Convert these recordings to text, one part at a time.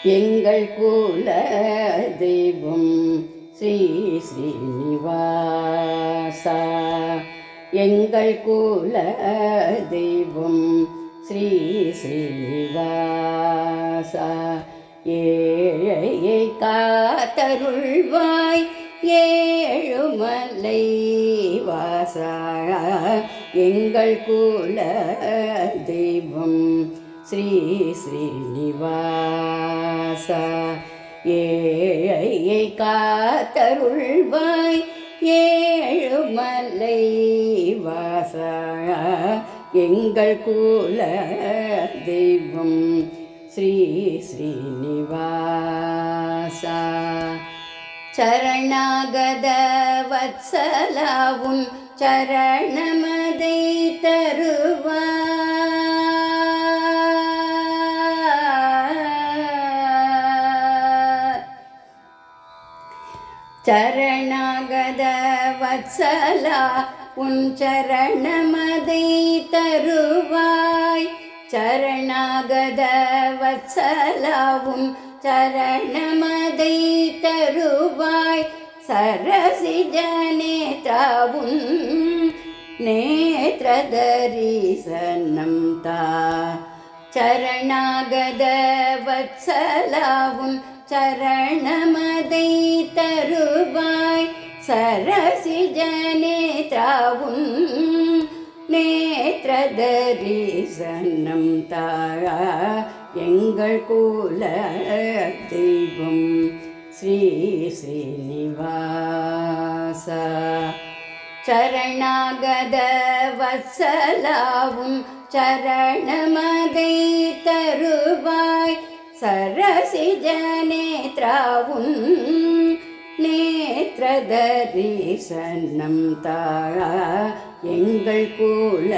எங்கள் குல தெய்வம் ஸ்ரீ ஸ்ரீனிவாசா. எங்கள் குல தெய்வம் ஸ்ரீ ஸ்ரீனிவாசா. ஏழையை காத்தருள்வாய் ஏழுமலை வாசா. எங்கள் குல தெய்வம் ஸ்ரீ ஸ்ரீனிவாசா. ஏழையை காத்தருள்வாய் ஏழுமலை வாசா. எங்கள் குல தெய்வம் ஸ்ரீ ஸ்ரீனிவாசா. சரணாகத வத்சலாவும் சரணமதை தருவாய். சரணாகத வத்சலா உன் சரணமதை தருவாய். சரணாகத வத்சலாவும் சரணமதை தருவாய். சரசிஜநேத்ராவும் நேத்ரதரிசனம் தா. சரணாகத வத்சலாவும் சரணமதை தருவாய். சரசிஜநேத்ராவும் நேத்ரதரிசனம் தா. எங்கள் குல தெய்வம் ஸ்ரீ ஸ்ரீனிவாசா. சரணாகத வத்சலாவும் சரணமதை தருவாய். சரசிஜநேத்ராவும் நேத்ரதரிசனம் தா. எங்கள் குல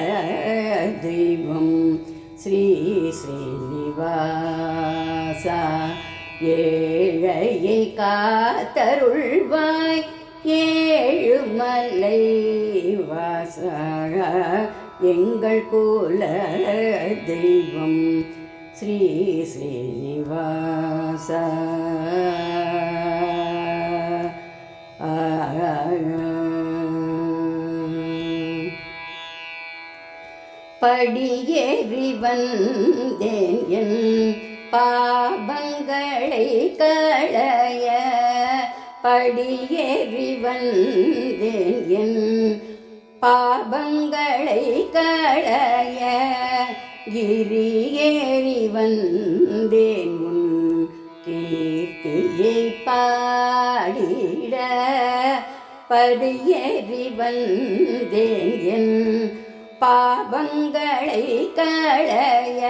தெய்வம் ஸ்ரீ ஸ்ரீனிவாசா. ஏழையை காத்தருள்வாய் ஏழுமலை வாசா. எங்கள் குல தெய்வம் ஸ்ரீ ஸ்ரீனிவாசா. படியேறி வந்தேன் என் பாபங்களை களைய. படியேறி வந்தேன் என் பாபங்களை களைய. கிரியேறி வந்தேன் உன் கீர்த்தியை பாடிட. படியேறி வந்தேன் என் பாபங்களை களைய.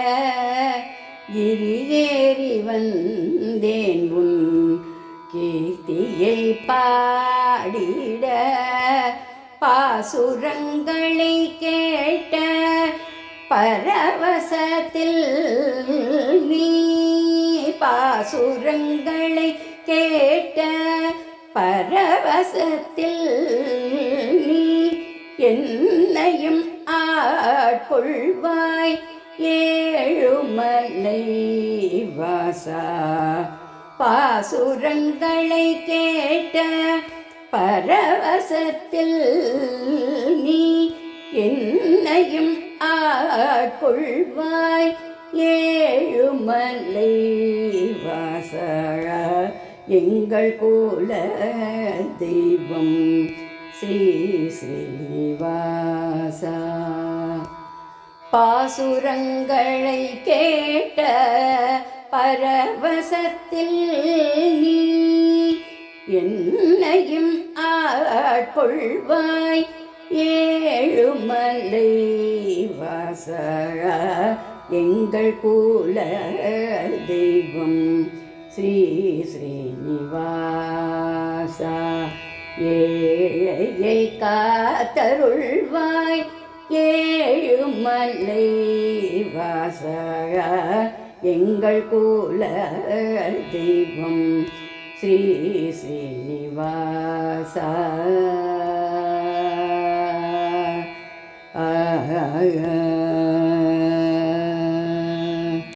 கிரியேறி வந்தேன் உன் கீர்த்தியை பாடிட. பாசுரங்களை கேட்ட பரவசத்தில் நீ. பாசுரங்களை கேட்ட பரவசத்தில் நீ என்னையும் ஆட்கொள்வாய் ஏழுமலை வாசா. பாசுரங்களை கேட்ட பரவசத்தில் நீ என்னையும் ஆட்கொள்வாய் ஏழுமலை வாசா. எங்கள் குல தெய்வம் ஸ்ரீ ஸ்ரீனிவாசா. பாசுரங்களை கேட்ட பரவசத்தில் நீ என்னையும் ஆட்கொள்வாய் ஏழுமலை வாசா. எங்கள் குல தெய்வம் ஸ்ரீ ஸ்ரீனிவாசா. ஏழையை காத்தருள்வாய் ஏழுமலை வாசா. எங்கள் குல தெய்வம் ஸ்ரீ ஸ்ரீனிவாசா. ஆ